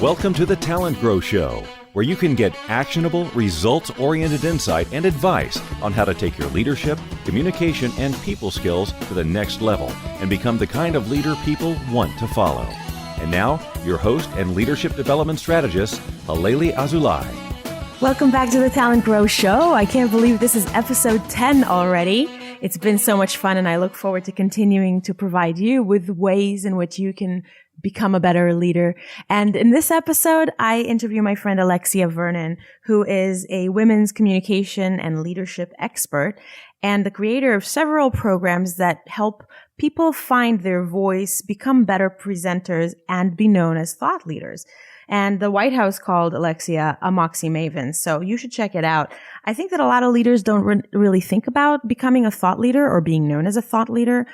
Welcome to the TalentGrow Show, where you can get actionable, results-oriented insight and advice on how to take your leadership, communication, and people skills to the next level and become the kind of leader people want to follow. And now, your host and leadership development strategist, Halelly Azulay. Welcome back to the TalentGrow Show. I can't believe this is episode 10 already. It's been so much fun, and I look forward to continuing to provide you with ways in which you can become a better leader. And in this episode, I interview my friend Alexia Vernon, who is a women's communication and leadership expert and the creator of several programs that help people find their voice, become better presenters, and be known as thought leaders. And the White House called Alexia a Moxie Maven, so you should check it out. I think that a lot of leaders don't really think about becoming a thought leader or being known as a thought leader,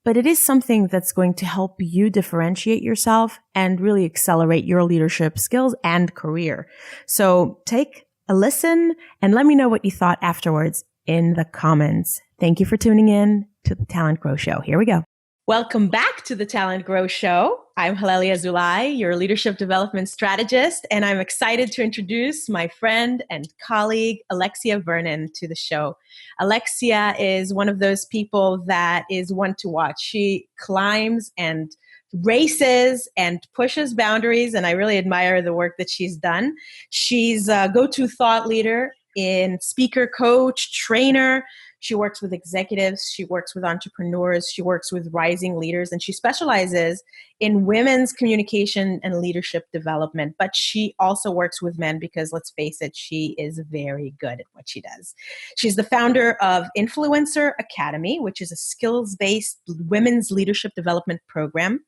but it is something that's going to help you differentiate yourself and really accelerate your leadership skills and career. So take a listen and let me know what you thought afterwards in the comments. Thank you for tuning in to the TalentGrow Show. Here we go. Welcome back to the TalentGrow Show. I'm Halelly Azulay, your leadership development strategist, and I'm excited to introduce my friend and colleague, Alexia Vernon, to the show. Alexia is one of those people that is one to watch. She climbs and races and pushes boundaries, and I really admire the work that she's done. She's a go-to thought leader in speaker, coach, trainer. She works with executives, she works with entrepreneurs, she works with rising leaders, and she specializes in women's communication and leadership development. But she also works with men because, let's face it, she is very good at what she does. She's the founder of Influencer Academy, which is a skills-based women's leadership development program.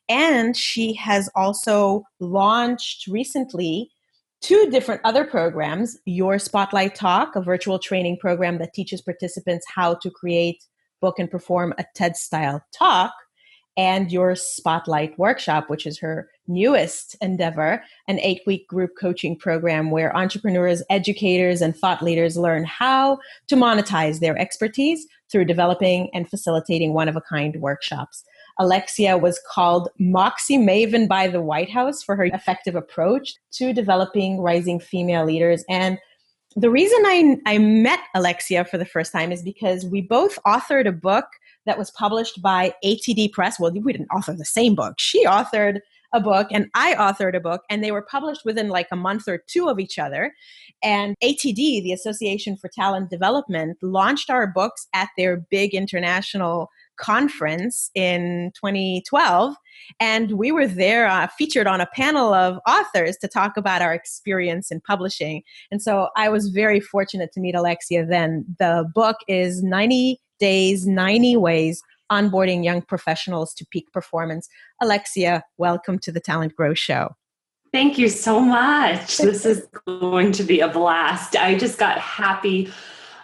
And she has also launched recently 2 different other programs, Your Spotlight Talk, a virtual training program that teaches participants how to create, book, and perform a TED-style talk, and Your Spotlight Workshop, which is her newest endeavor, an 8-week group coaching program where entrepreneurs, educators, and thought leaders learn how to monetize their expertise through developing and facilitating one-of-a-kind workshops. Alexia was called Moxie Maven by the White House for her effective approach to developing rising female leaders. And the reason I met Alexia for the first time is because we both authored a book that was published by ATD Press. Well, we didn't author the same book. She authored a book and I authored a book, and they were published within like a month or 2 of each other. And ATD, the Association for Talent Development, launched our books at their big international conference in 2012. And we were there featured on a panel of authors to talk about our experience in publishing. And so I was very fortunate to meet Alexia then. The book is 90 Days, 90 Ways, Onboarding Young Professionals to Peak Performance. Alexia, welcome to the TalentGrow Show. Thank you so much. This is going to be a blast. I just got happy.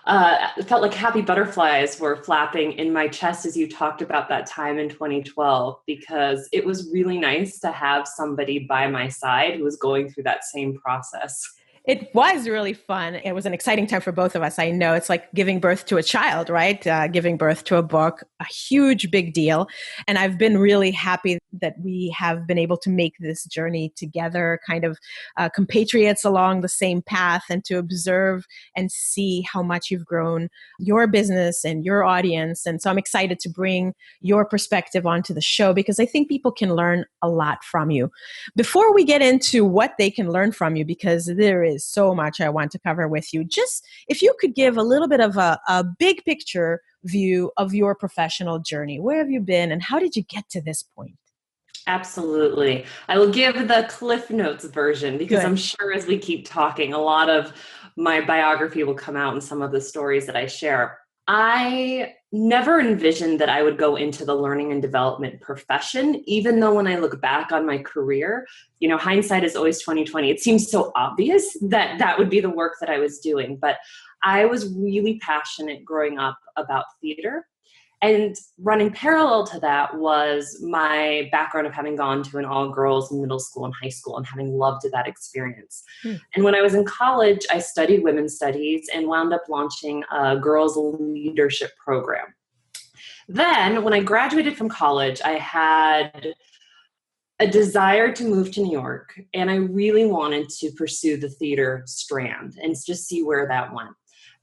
It felt like happy butterflies were flapping in my chest as you talked about that time in 2012, because it was really nice to have somebody by my side who was going through that same process. It was really fun. It was an exciting time for both of us. I know it's like giving birth to a child, right? Giving birth to a book, a huge, big deal. And I've been really happy that we have been able to make this journey together, kind of compatriots along the same path, and to observe and see how much you've grown your business and your audience. And so I'm excited to bring your perspective onto the show because I think people can learn a lot from you. Before we get into what they can learn from you, because there is so much I want to cover with you, just if you could give a little bit of a big picture view of your professional journey. Where have you been and how did you get to this point? Absolutely. I will give the Cliff Notes version because Good. I'm sure as we keep talking, a lot of my biography will come out in some of the stories that I share. I never envisioned that I would go into the learning and development profession, even though when I look back on my career, hindsight is always 20/20. It seems so obvious that that would be the work that I was doing, but I was really passionate growing up about theater. And running parallel to that was my background of having gone to an all-girls middle school and high school and having loved that experience. And when I was in college, I studied women's studies and wound up launching a girls' leadership program. Then when I graduated from college, I had a desire to move to New York, and I really wanted to pursue the theater strand and just see where that went.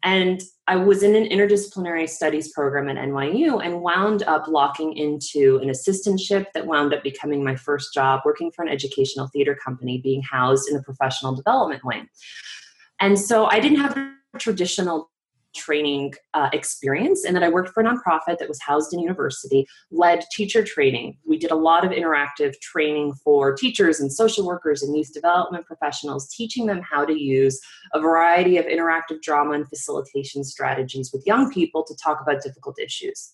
And I was in an interdisciplinary studies program at NYU and wound up locking into an assistantship that wound up becoming my first job, working for an educational theater company, being housed in the professional development wing. And so I didn't have a traditional training experience, and that I worked for a nonprofit that was housed in university, led teacher training. We did a lot of interactive training for teachers and social workers and youth development professionals, teaching them how to use a variety of interactive drama and facilitation strategies with young people to talk about difficult issues.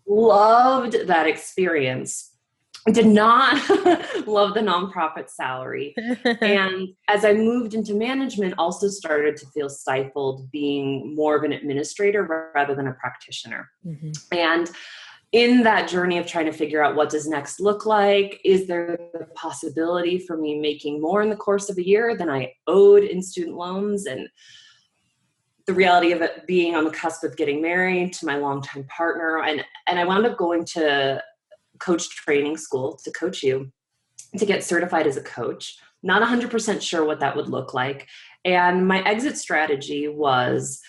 Loved that experience. Did not love the nonprofit salary. And as I moved into management, also started to feel stifled being more of an administrator rather than a practitioner. And in that journey of trying to figure out what does next look like, is there the possibility for me making more in the course of a year than I owed in student loans? And the reality of it being on the cusp of getting married to my longtime partner. And I wound up going to coach training school to coach you, to get certified as a coach. Not 100% sure what that would look like. And my exit strategy was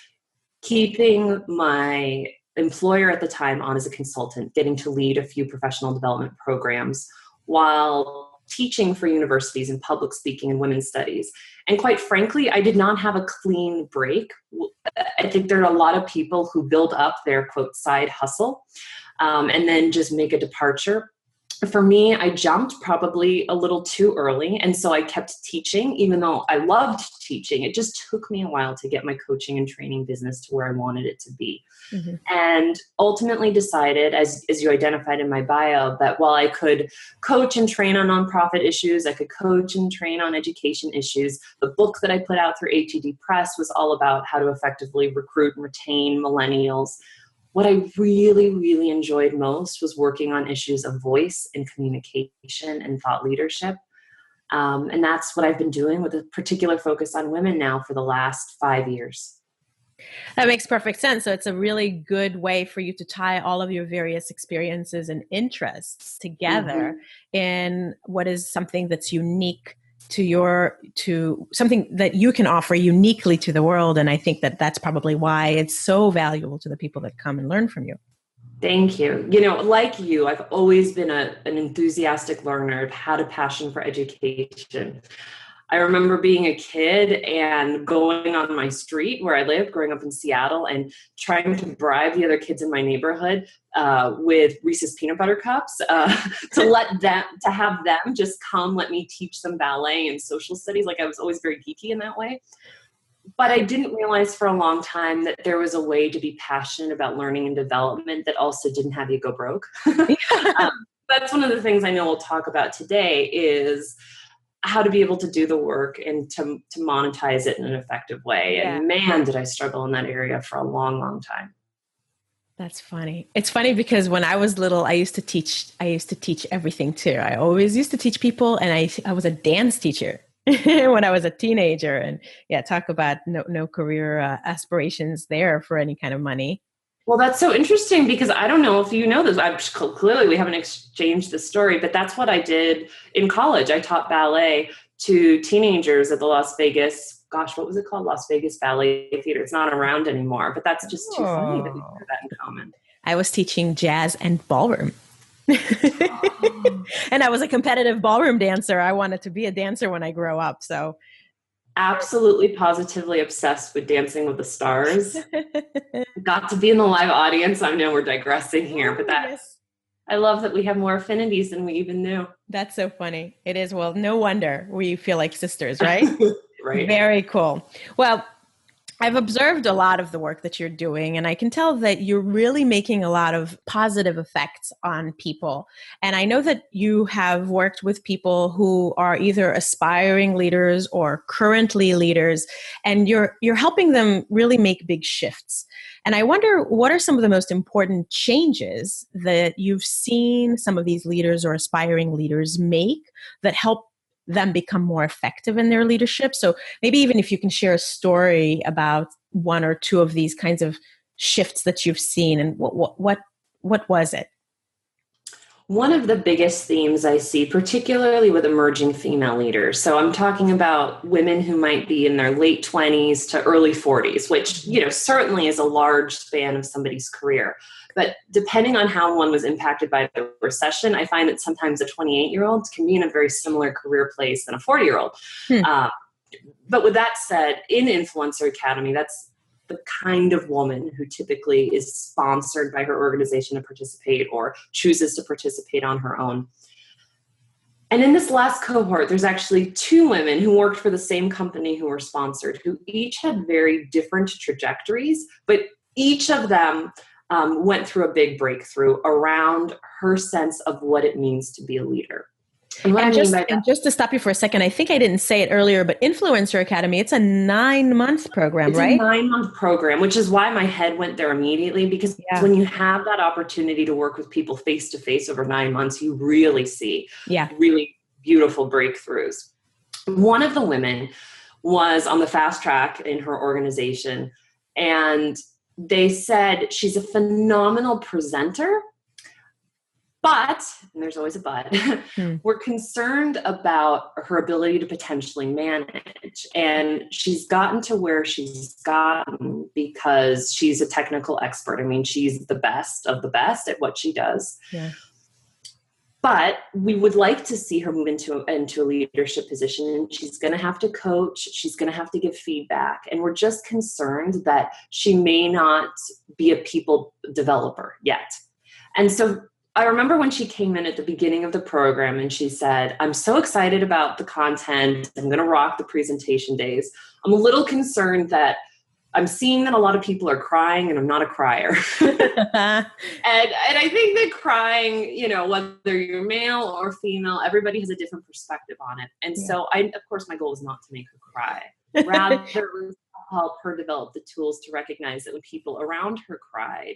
keeping my employer at the time on as a consultant, getting to lead a few professional development programs while teaching for universities in public speaking and women's studies. And quite frankly, I did not have a clean break. I think there are a lot of people who build up their quote side hustle and then just make a departure. For me, I jumped probably a little too early. And so I kept teaching, even though I loved teaching. It just took me a while to get my coaching and training business to where I wanted it to be. And ultimately decided, as you identified in my bio, that while I could coach and train on nonprofit issues, I could coach and train on education issues. The book that I put out through ATD Press was all about how to effectively recruit and retain millennials. What I really, really enjoyed most was working on issues of voice and communication and thought leadership. And that's what I've been doing with a particular focus on women now for the last 5 years. That makes perfect sense. So it's a really good way for you to tie all of your various experiences and interests together in what is something that's unique to something that you can offer uniquely to the world. And I think that that's probably why it's so valuable to the people that come and learn from you. Thank you. You know, like you, I've always been an enthusiastic learner, had a passion for education. I remember being a kid and going on my street where I lived, growing up in Seattle, and trying to bribe the other kids in my neighborhood with Reese's peanut butter cups to have them just come let me teach them ballet and social studies. Like I was always very geeky in that way. But I didn't realize for a long time that there was a way to be passionate about learning and development that also didn't have you go broke. That's one of the things I know we'll talk about today is how to be able to do the work and to monetize it in an effective way. And man, did I struggle in that area for a long, long time. That's funny. It's funny because when I was little, I used to teach everything too. I always used to teach people, and I was a dance teacher when I was a teenager. And talk about no career aspirations there for any kind of money. Well, that's so interesting because I don't know if you know this. Clearly, we haven't exchanged the story, but that's what I did in college. I taught ballet to teenagers at the Las Vegas, what was it called? Las Vegas Ballet Theater. It's not around anymore, but that's just too funny that we have that in common. I was teaching jazz and ballroom. And I was a competitive ballroom dancer. I wanted to be a dancer when I grow up. So absolutely positively obsessed with Dancing with the Stars. Got to be in the live audience. I know we're digressing here, but I love that we have more affinities than we even knew. That's so funny. It is. Well, no wonder we feel like sisters, right? Right. Very cool. Well, I've observed a lot of the work that you're doing, and I can tell that you're really making a lot of positive effects on people. And I know that you have worked with people who are either aspiring leaders or currently leaders, and you're helping them really make big shifts. And I wonder, what are some of the most important changes that you've seen some of these leaders or aspiring leaders make that help them become more effective in their leadership? So maybe even if you can share a story about one or two of these kinds of shifts that you've seen, and what was it? One of the biggest themes I see, particularly with emerging female leaders. So I'm talking about women who might be in their late 20s to early 40s, which, certainly is a large span of somebody's career. But depending on how one was impacted by the recession, I find that sometimes a 28-year-old can be in a very similar career place than a 40-year-old. But with that said, in Influencer Academy, that's the kind of woman who typically is sponsored by her organization to participate or chooses to participate on her own. And in this last cohort, there's actually 2 women who worked for the same company who were sponsored, who each had very different trajectories, but each of them went through a big breakthrough around her sense of what it means to be a leader. And just to stop you for a second, I think I didn't say it earlier, but Influencer Academy, it's a 9-month program, right? It's a 9-month program, which is why my head went there immediately, because when you have that opportunity to work with people face to face over 9 months, you really see really beautiful breakthroughs. One of the women was on the fast track in her organization, and they said she's a phenomenal presenter. But, and there's always a but, we're concerned about her ability to potentially manage. And she's gotten to where she's gotten because she's a technical expert. I mean, she's the best of the best at what she does. Yeah. But we would like to see her move into a leadership position. She's going to have to coach. She's going to have to give feedback. And we're just concerned that she may not be a people developer yet. And so I remember when she came in at the beginning of the program and she said, I'm so excited about the content. I'm going to rock the presentation days. I'm a little concerned that I'm seeing that a lot of people are crying and I'm not a crier. and I think that crying, whether you're male or female, everybody has a different perspective on it. And so of course, my goal was not to make her cry. Rather, it was to help her develop the tools to recognize that when people around her cried,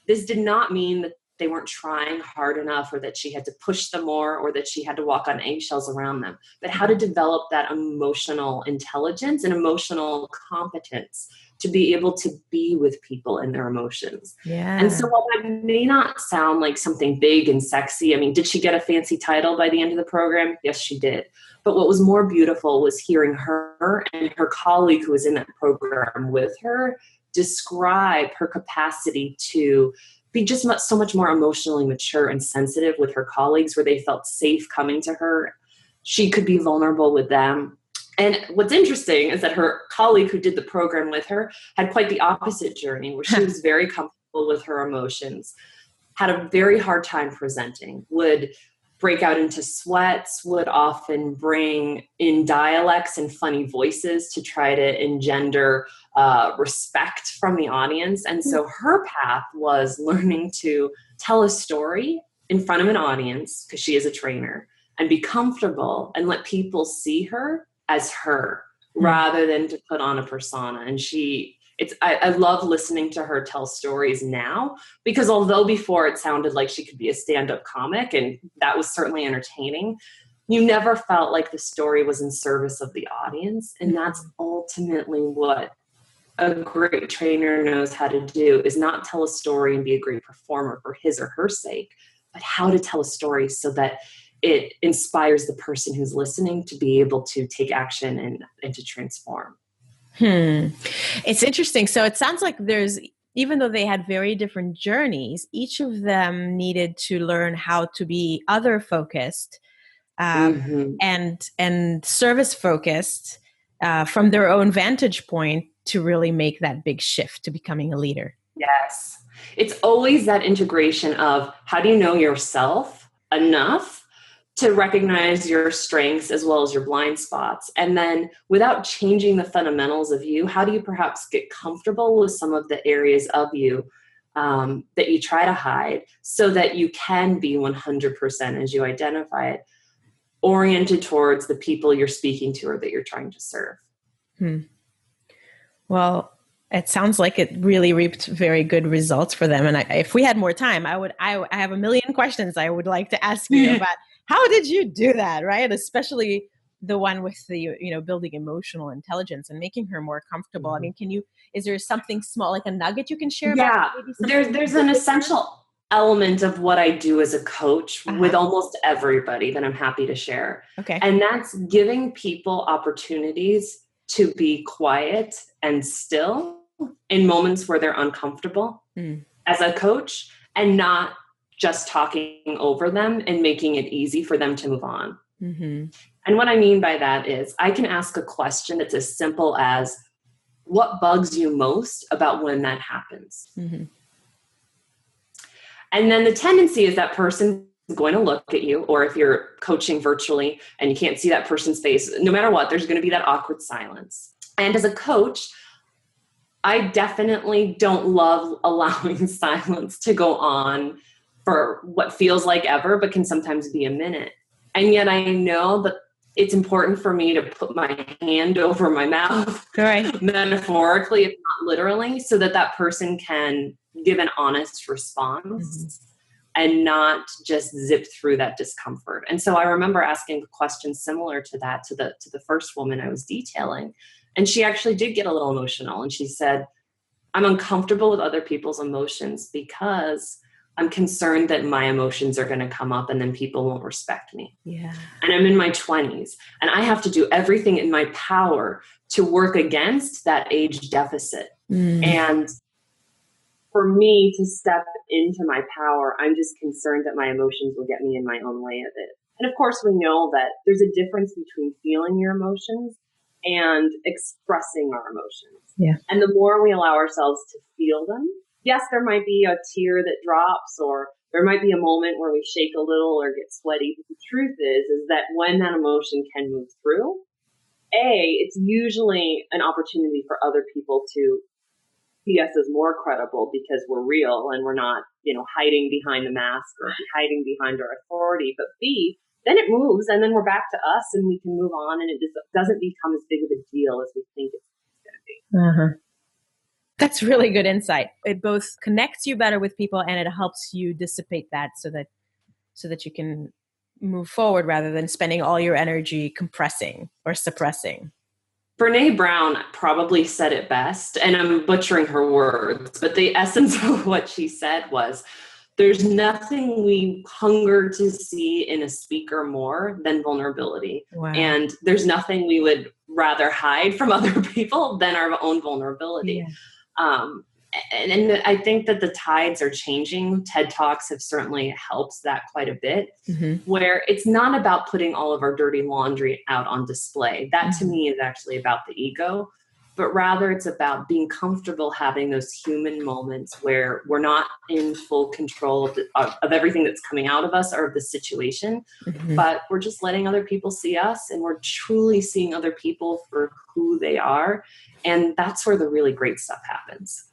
this did not mean that they weren't trying hard enough or that she had to push them more or that she had to walk on eggshells around them, but how to develop that emotional intelligence and emotional competence to be able to be with people and their emotions. Yeah. And so while that may not sound like something big and sexy, I mean, did she get a fancy title by the end of the program? Yes, she did. But what was more beautiful was hearing her and her colleague who was in that program with her describe her capacity to be just so much more emotionally mature and sensitive with her colleagues, where they felt safe coming to her. She could be vulnerable with them. And what's interesting is that her colleague who did the program with her had quite the opposite journey, where she was very comfortable with her emotions, had a very hard time presenting, would break out into sweats, would often bring in dialects and funny voices to try to engender respect from the audience. And so her path was learning to tell a story in front of an audience, because she is a trainer, and be comfortable and let people see her as her rather than to put on a persona. And I love listening to her tell stories now, because although before it sounded like she could be a stand-up comic, and that was certainly entertaining, you never felt like the story was in service of the audience. And that's ultimately what a great trainer knows how to do, is not tell a story and be a great performer for his or her sake, but how to tell a story so that it inspires the person who's listening to be able to take action and to transform. It's interesting. So it sounds like even though they had very different journeys, each of them needed to learn how to be other focused and service focused from their own vantage point to really make that big shift to becoming a leader. Yes. It's always that integration of how do you know yourself enough to recognize your strengths as well as your blind spots. And then without changing the fundamentals of you, how do you perhaps get comfortable with some of the areas of you that you try to hide so that you can be 100%, as you identify it, oriented towards the people you're speaking to or that you're trying to serve. Well, it sounds like it really reaped very good results for them. And if we had more time, I have a million questions I would like to ask you about how did you do that, right? Especially the one with the, building emotional intelligence and making her more comfortable. I mean, is there something small, like a nugget you can share? Yeah, there's an essential element of what I do as a coach with almost everybody that I'm happy to share. Okay. And that's giving people opportunities to be quiet and still in moments where they're uncomfortable as a coach, and not just talking over them and making it easy for them to move on. Mm-hmm. And what I mean by that is I can ask a question that's as simple as, what bugs you most about when that happens? Mm-hmm. And then the tendency is that person is going to look at you, or if you're coaching virtually and you can't see that person's face, no matter what, there's going to be that awkward silence. And as a coach, I definitely don't love allowing silence to go on for what feels like ever, but can sometimes be a minute. And yet I know that it's important for me to put my hand over my mouth, metaphorically, if not literally, so that that person can give an honest response and not just zip through that discomfort. And so I remember asking a question similar to that to the first woman I was detailing. And she actually did get a little emotional. And she said, I'm uncomfortable with other people's emotions because I'm concerned that my emotions are going to come up and then people won't respect me. Yeah. And I'm in my 20s and I have to do everything in my power to work against that age deficit. And for me to step into my power, I'm just concerned that my emotions will get me in my own way of it. And of course, we know that there's a difference between feeling your emotions and expressing our emotions. Yeah. And the more we allow ourselves to feel them, yes, there might be a tear that drops, or there might be a moment where we shake a little or get sweaty. But the truth is that when that emotion can move through, it's usually an opportunity for other people to see us as more credible because we're real and we're not, hiding behind the mask or hiding behind our authority. But B, then it moves and then we're back to us and we can move on, and it just doesn't become as big of a deal as we think it's going to be. That's really good insight. It both connects you better with people and it helps you dissipate that so that you can move forward rather than spending all your energy compressing or suppressing. Brene Brown probably said it best, and I'm butchering her words, but the essence of what she said was, there's nothing we hunger to see in a speaker more than vulnerability. Wow. And there's nothing we would rather hide from other people than our own vulnerability. Yeah. And I think that the tides are changing. TED Talks have certainly helped that quite a bit, where it's not about putting all of our dirty laundry out on display. That to me is actually about the ego, but rather it's about being comfortable having those human moments where we're not in full control of everything that's coming out of us or of the situation, but we're just letting other people see us, and we're truly seeing other people for who they are. And that's where the really great stuff happens.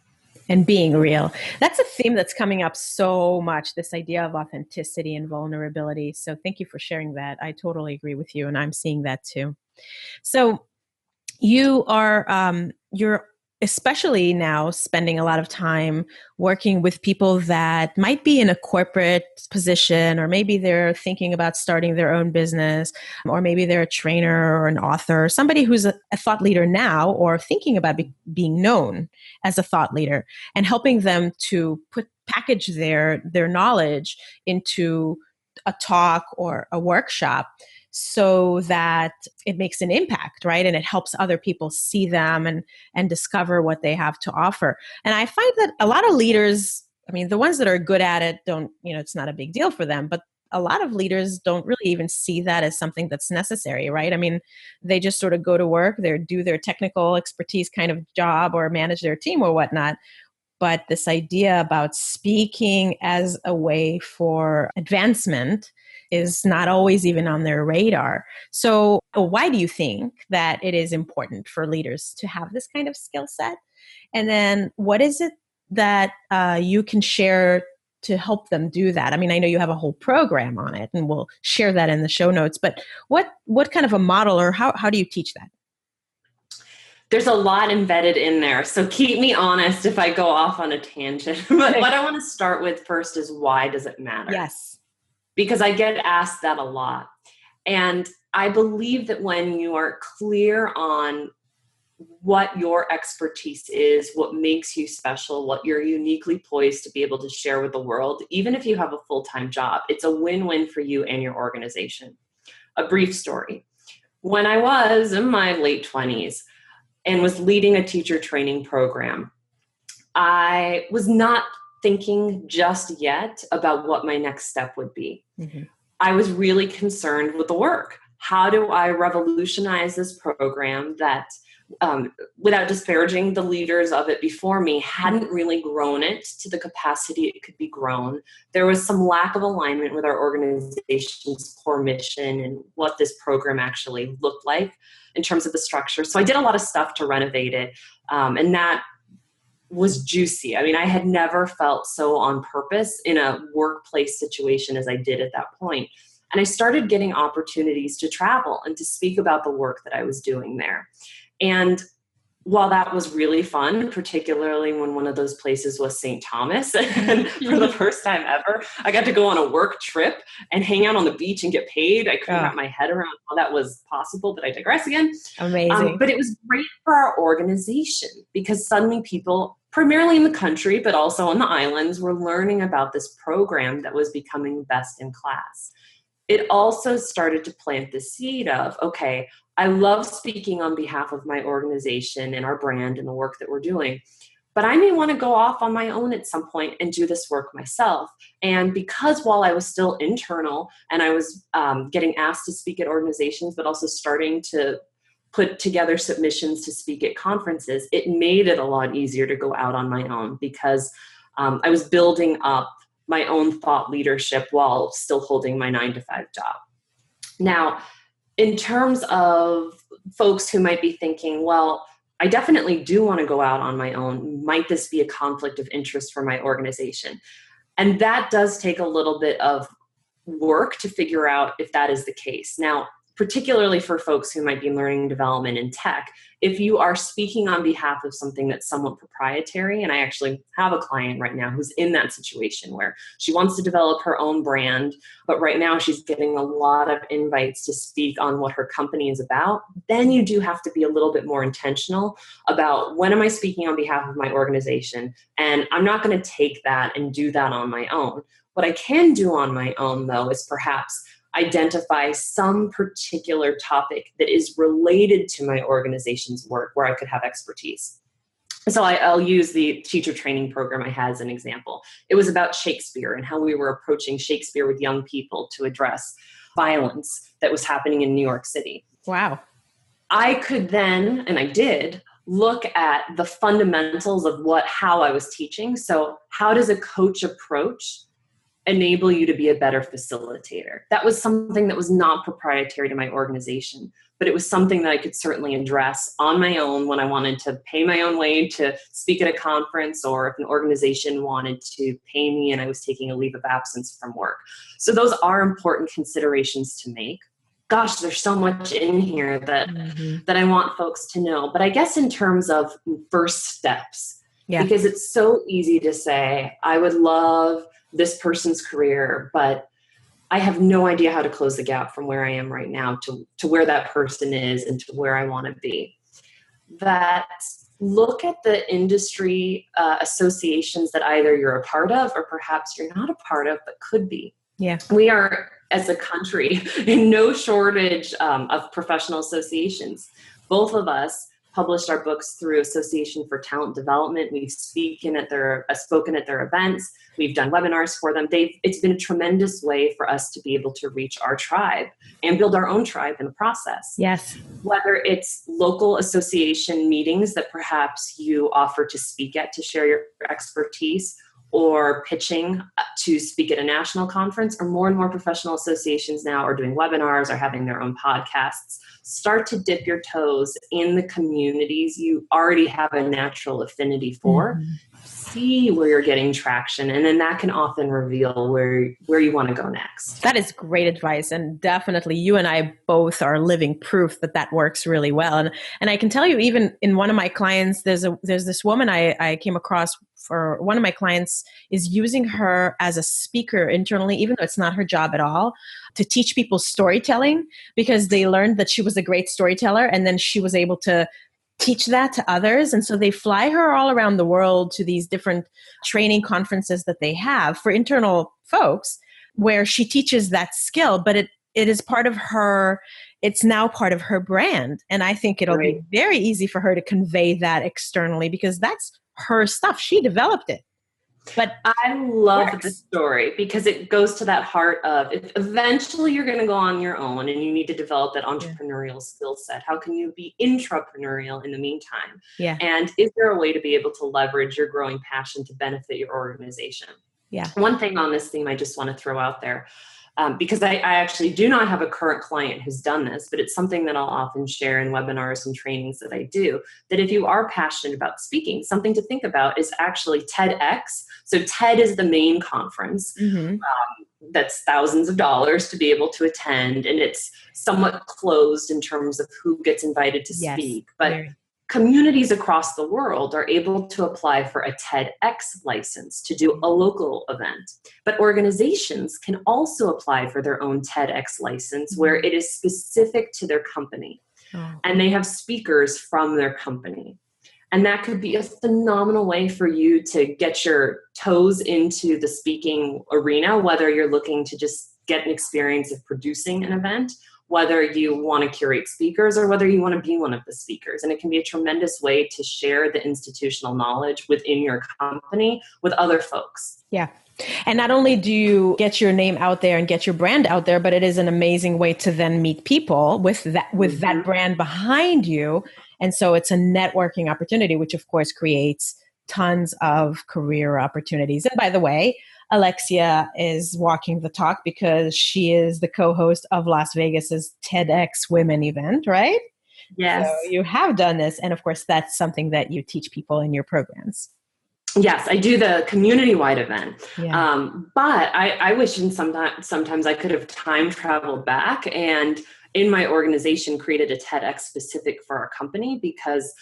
And being real. That's a theme that's coming up so much, this idea of authenticity and vulnerability. So thank you for sharing that. I totally agree with you. And I'm seeing that too. So you are, you're especially now spending a lot of time working with people that might be in a corporate position, or maybe they're thinking about starting their own business, or maybe they're a trainer or an author, or somebody who's a thought leader now, or thinking about being known as a thought leader, and helping them to package their knowledge into a talk or a workshop, so that it makes an impact, right? And it helps other people see them and discover what they have to offer. And I find that a lot of leaders, I mean, the ones that are good at it don't, it's not a big deal for them, but a lot of leaders don't really even see that as something that's necessary, right? I mean, they just sort of go to work, they do their technical expertise kind of job or manage their team or whatnot. But this idea about speaking as a way for advancement is not always even on their radar. So why do you think that it is important for leaders to have this kind of skill set? And then what is it that you can share to help them do that? I mean, I know you have a whole program on it, and we'll share that in the show notes, but what kind of a model, or how do you teach that? There's a lot embedded in there, so keep me honest if I go off on a tangent. But what I want to start with first is, why does it matter? Yes. Because I get asked that a lot. And I believe that when you are clear on what your expertise is, what makes you special, what you're uniquely poised to be able to share with the world. Even if you have a full-time job, it's a win-win for you and your organization. A brief story. When I was in my late 20s and was leading a teacher training program, I was not thinking just yet about what my next step would be. Mm-hmm. I was really concerned with the work. How do I revolutionize this program that, without disparaging the leaders of it before me, hadn't really grown it to the capacity it could be grown? There was some lack of alignment with our organization's core mission and what this program actually looked like in terms of the structure. So I did a lot of stuff to renovate it, and that was juicy. I mean, I had never felt so on purpose in a workplace situation as I did at that point. And I started getting opportunities to travel and to speak about the work that I was doing there. And while that was really fun, particularly when one of those places was St. Thomas, and for the first time ever, I got to go on a work trip and hang out on the beach and get paid. I couldn't wrap my head around how that was possible, but I digress again. Amazing. But it was great for our organization because suddenly people, primarily in the country, but also on the islands, were learning about this program that was becoming best in class. It also started to plant the seed of, okay, I love speaking on behalf of my organization and our brand and the work that we're doing, but I may want to go off on my own at some point and do this work myself. And because while I was still internal and I was getting asked to speak at organizations, but also starting to put together submissions to speak at conferences, it made it a lot easier to go out on my own because I was building up my own thought leadership while still holding my 9-to-5 job. Now, in terms of folks who might be thinking, well, I definitely do want to go out on my own. Might this be a conflict of interest for my organization? And that does take a little bit of work to figure out if that is the case. Now, particularly for folks who might be learning development in tech, if you are speaking on behalf of something that's somewhat proprietary, and I actually have a client right now who's in that situation where she wants to develop her own brand, but right now she's getting a lot of invites to speak on what her company is about, then you do have to be a little bit more intentional about when am I speaking on behalf of my organization, and I'm not going to take that and do that on my own. What I can do on my own, though, is perhaps identify some particular topic that is related to my organization's work where I could have expertise. So I'll use the teacher training program I had as an example. It was about Shakespeare and how we were approaching Shakespeare with young people to address violence that was happening in New York City. Wow. I could then, and I did, look at the fundamentals of how I was teaching. So how does a coach approach enable you to be a better facilitator? That was something that was not proprietary to my organization, but it was something that I could certainly address on my own when I wanted to pay my own way to speak at a conference, or if an organization wanted to pay me and I was taking a leave of absence from work. So those are important considerations to make. Gosh, there's so much in here that I want folks to know. But I guess in terms of first steps, because it's so easy to say, I would love this person's career, but I have no idea how to close the gap from where I am right now to where that person is and to where I want to be. That look at the industry associations that either you're a part of or perhaps you're not a part of, but could be. Yeah. We are, as a country, in no shortage of professional associations. Both of us published our books through Association for Talent Development. We've spoken at their events. We've done webinars for them. It's been a tremendous way for us to be able to reach our tribe and build our own tribe in the process. Yes. Whether it's local association meetings that perhaps you offer to speak at to share your expertise, or pitching to speak at a national conference, or more and more professional associations now are doing webinars or having their own podcasts. Start to dip your toes in the communities you already have a natural affinity for. See where you're getting traction, and then that can often reveal where you want to go next. That is great advice, and definitely you and I both are living proof that works really well. And I can tell you, even in one of my clients, there's this woman I came across. For one of my clients is using her as a speaker internally, even though it's not her job at all, to teach people storytelling, because they learned that she was a great storyteller, and then she was able to teach that to others. And so they fly her all around the world to these different training conferences that they have for internal folks where she teaches that skill, but it is part of her, it's now part of her brand. And I think it'll be very easy for her to convey that externally because that's her stuff. She developed it. But I love the story because it goes to that heart of if eventually you're going to go on your own and you need to develop that entrepreneurial skill set. How can you be intrapreneurial in the meantime? Yeah. And is there a way to be able to leverage your growing passion to benefit your organization? Yeah. One thing on this theme I just want to throw out there, because I actually do not have a current client who's done this, but it's something that I'll often share in webinars and trainings that I do, that if you are passionate about speaking, something to think about is actually TEDx. So TED is the main conference. That's thousands of dollars to be able to attend. And it's somewhat closed in terms of who gets invited to speak. But communities across the world are able to apply for a TEDx license to do a local event. But organizations can also apply for their own TEDx license where it is specific to their company. And they have speakers from their company. And that could be a phenomenal way for you to get your toes into the speaking arena, whether you're looking to just get an experience of producing an event, whether you want to curate speakers or whether you want to be one of the speakers. And it can be a tremendous way to share the institutional knowledge within your company with other folks. Yeah. And not only do you get your name out there and get your brand out there, but it is an amazing way to then meet people with that brand behind you. And so it's a networking opportunity, which of course creates tons of career opportunities. And by the way, Alexia is walking the talk because she is the co-host of Las Vegas's TEDx Women event, right? Yes. So you have done this. And of course, that's something that you teach people in your programs. Yes, I do the community-wide event. But I wish sometimes I could have time traveled back and in my organization created a TEDx specific for our company, because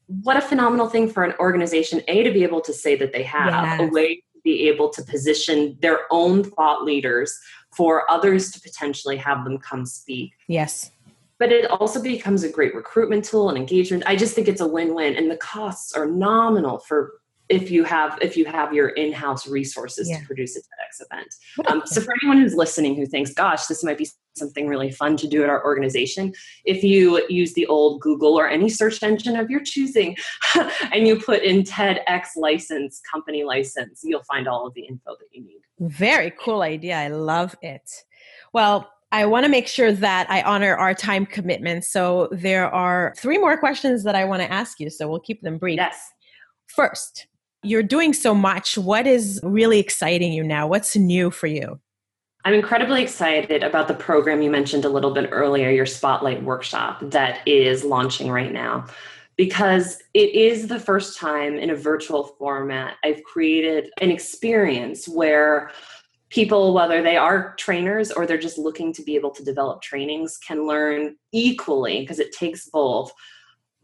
what a phenomenal thing for an organization, to be able to say that they have a way to be able to position their own thought leaders for others to potentially have them come speak. Yes. But it also becomes a great recruitment tool and engagement. I just think it's a win-win, and the costs are nominal for if you have your in-house resources to produce a TEDx event. So for anyone who's listening who thinks, gosh, this might be something really fun to do at our organization, if you use the old Google or any search engine of your choosing and you put in TEDx license, company license, you'll find all of the info that you need. Very cool idea. I love it. Well, I want to make sure that I honor our time commitment. So there are 3 more questions that I want to ask you. So we'll keep them brief. Yes. First, you're doing so much. What is really exciting you now? What's new for you? I'm incredibly excited about the program you mentioned a little bit earlier, your Spotlight workshop that is launching right now, because it is the first time in a virtual format I've created an experience where people, whether they are trainers or they're just looking to be able to develop trainings, can learn equally, because it takes both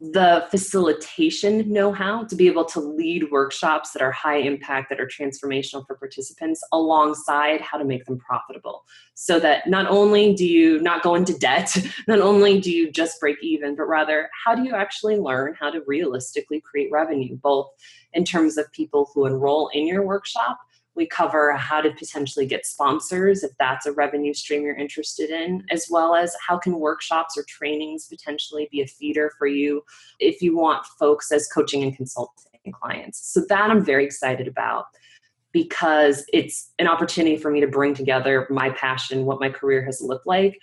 the facilitation know-how to be able to lead workshops that are high impact, that are transformational for participants, alongside how to make them profitable. So that not only do you not go into debt, not only do you just break even, but rather how do you actually learn how to realistically create revenue, both in terms of people who enroll in your workshop. We cover how to potentially get sponsors if that's a revenue stream you're interested in, as well as how can workshops or trainings potentially be a feeder for you if you want folks as coaching and consulting clients. So that I'm very excited about, because it's an opportunity for me to bring together my passion, what my career has looked like,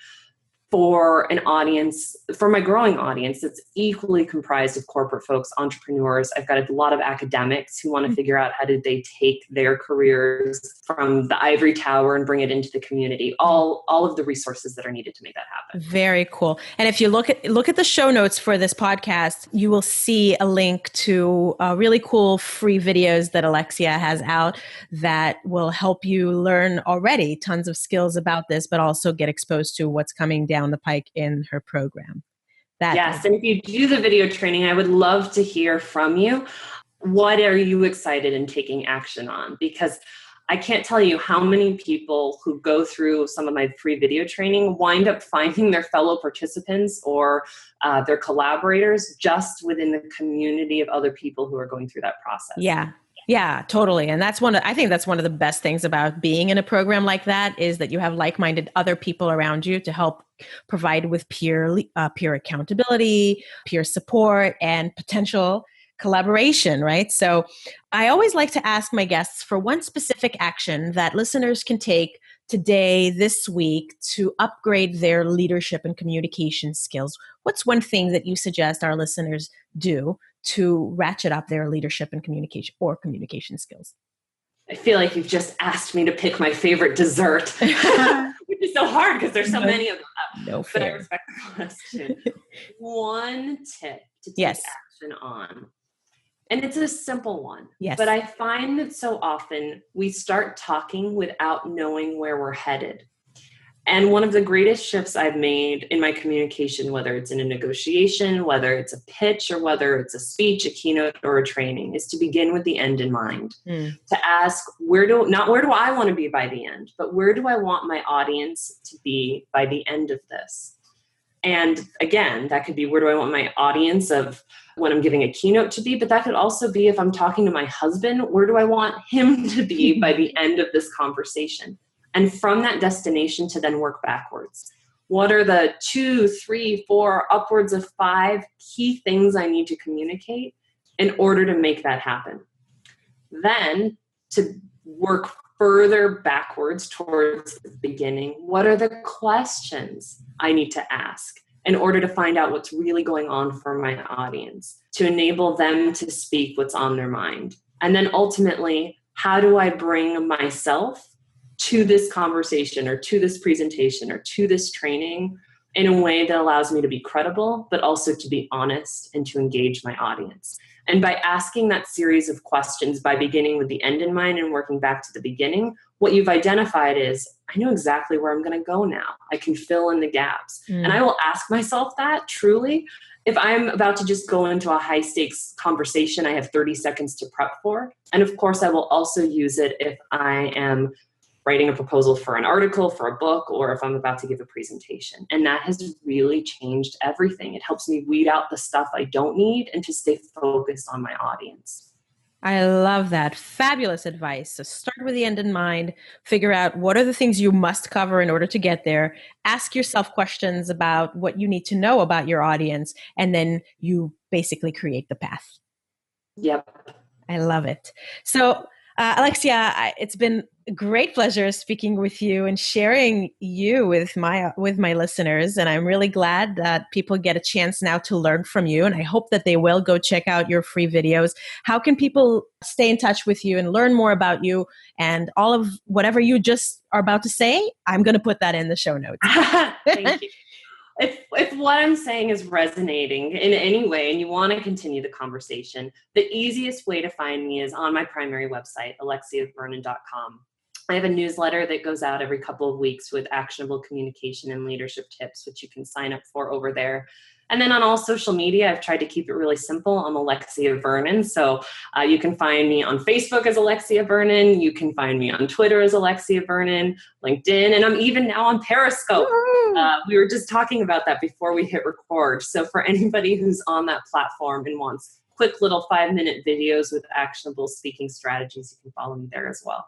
for an audience, for my growing audience that's equally comprised of corporate folks, entrepreneurs. I've got a lot of academics who want to figure out how did they take their careers from the ivory tower and bring it into the community. All of the resources that are needed to make that happen. Very cool. And if you look at the show notes for this podcast, you will see a link to really cool free videos that Alexia has out that will help you learn already tons of skills about this, but also get exposed to what's coming down the pike in her program. Yes. And if you do the video training, I would love to hear from you. What are you excited and taking action on? Because I can't tell you how many people who go through some of my free video training wind up finding their fellow participants or their collaborators just within the community of other people who are going through that process. Yeah, totally. And I think that's one of the best things about being in a program like that is that you have like-minded other people around you to help provide with peer accountability, peer support, and potential collaboration, right? So I always like to ask my guests for one specific action that listeners can take today, this week, to upgrade their leadership and communication skills. What's one thing that you suggest our listeners do to ratchet up their leadership and communication skills? I feel like you've just asked me to pick my favorite dessert, which is so hard because there's so many of them. No but I fair. respect the question. One tip to take action on. And it's a simple one, but I find that so often we start talking without knowing where we're headed. And one of the greatest shifts I've made in my communication, whether it's in a negotiation, whether it's a pitch, or whether it's a speech, a keynote, or a training, is to begin with the end in mind. To ask, not where do I want to be by the end, but where do I want my audience to be by the end of this? And again, that could be where do I want my audience of when I'm giving a keynote to be, but that could also be if I'm talking to my husband, where do I want him to be by the end of this conversation? And from that destination to then work backwards. What are the 2, 3, 4, upwards of 5 key things I need to communicate in order to make that happen? Then to work further backwards towards the beginning, what are the questions I need to ask in order to find out what's really going on for my audience, to enable them to speak what's on their mind? And then ultimately, how do I bring myself to this conversation or to this presentation or to this training in a way that allows me to be credible, but also to be honest and to engage my audience? And by asking that series of questions, by beginning with the end in mind and working back to the beginning, what you've identified is, I know exactly where I'm going to go now. I can fill in the gaps. And I will ask myself that truly. If I'm about to just go into a high stakes conversation, I have 30 seconds to prep for. And of course, I will also use it if I am writing a proposal for an article, for a book, or if I'm about to give a presentation. And that has really changed everything. It helps me weed out the stuff I don't need and to stay focused on my audience. I love that. Fabulous advice. So start with the end in mind, figure out what are the things you must cover in order to get there. Ask yourself questions about what you need to know about your audience, and then you basically create the path. Yep. I love it. So Alexia, it's been a great pleasure speaking with you and sharing you with my listeners. And I'm really glad that people get a chance now to learn from you. And I hope that they will go check out your free videos. How can people stay in touch with you and learn more about you and all of whatever you just are about to say? I'm going to put that in the show notes. Thank you. If what I'm saying is resonating in any way and you want to continue the conversation, the easiest way to find me is on my primary website, alexiavernon.com. I have a newsletter that goes out every couple of weeks with actionable communication and leadership tips, which you can sign up for over there. And then on all social media, I've tried to keep it really simple. I'm Alexia Vernon. So you can find me on Facebook as Alexia Vernon. You can find me on Twitter as Alexia Vernon, LinkedIn, and I'm even now on Periscope. We were just talking about that before we hit record. So for anybody who's on that platform and wants quick little 5-minute videos with actionable speaking strategies, you can follow me there as well.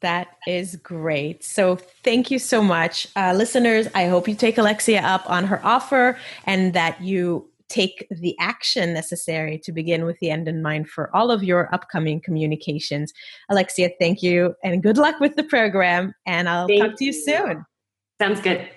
That is great. So thank you so much. Listeners, I hope you take Alexia up on her offer and that you take the action necessary to begin with the end in mind for all of your upcoming communications. Alexia, thank you and good luck with the program. And I'll talk to you soon. Sounds good.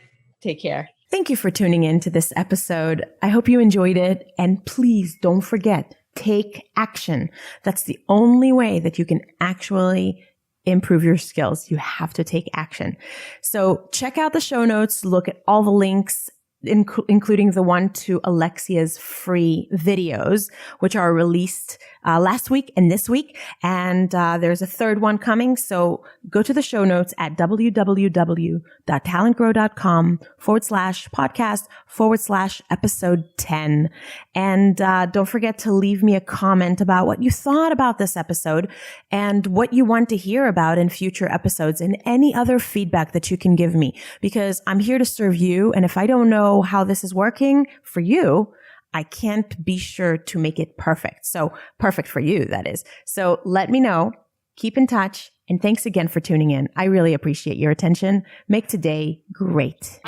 Take care. Thank you for tuning in to this episode. I hope you enjoyed it. And please don't forget, take action. That's the only way that you can actually improve your skills. You have to take action. So check out the show notes, look at all the links, including the one to Alexia's free videos, which are released last week and this week. And there's a third one coming. So go to the show notes at www.talentgrow.com/podcast/episode 10. And don't forget to leave me a comment about what you thought about this episode and what you want to hear about in future episodes and any other feedback that you can give me, because I'm here to serve you. And if I don't know how this is working for you, I can't be sure to make it perfect. So perfect for you, that is. So let me know. Keep in touch. And thanks again for tuning in. I really appreciate your attention. Make today great.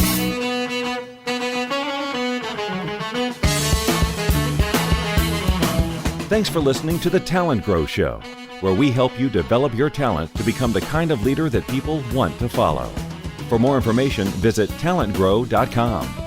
Thanks for listening to the Talent Grow Show, where we help you develop your talent to become the kind of leader that people want to follow. For more information, visit talentgrow.com.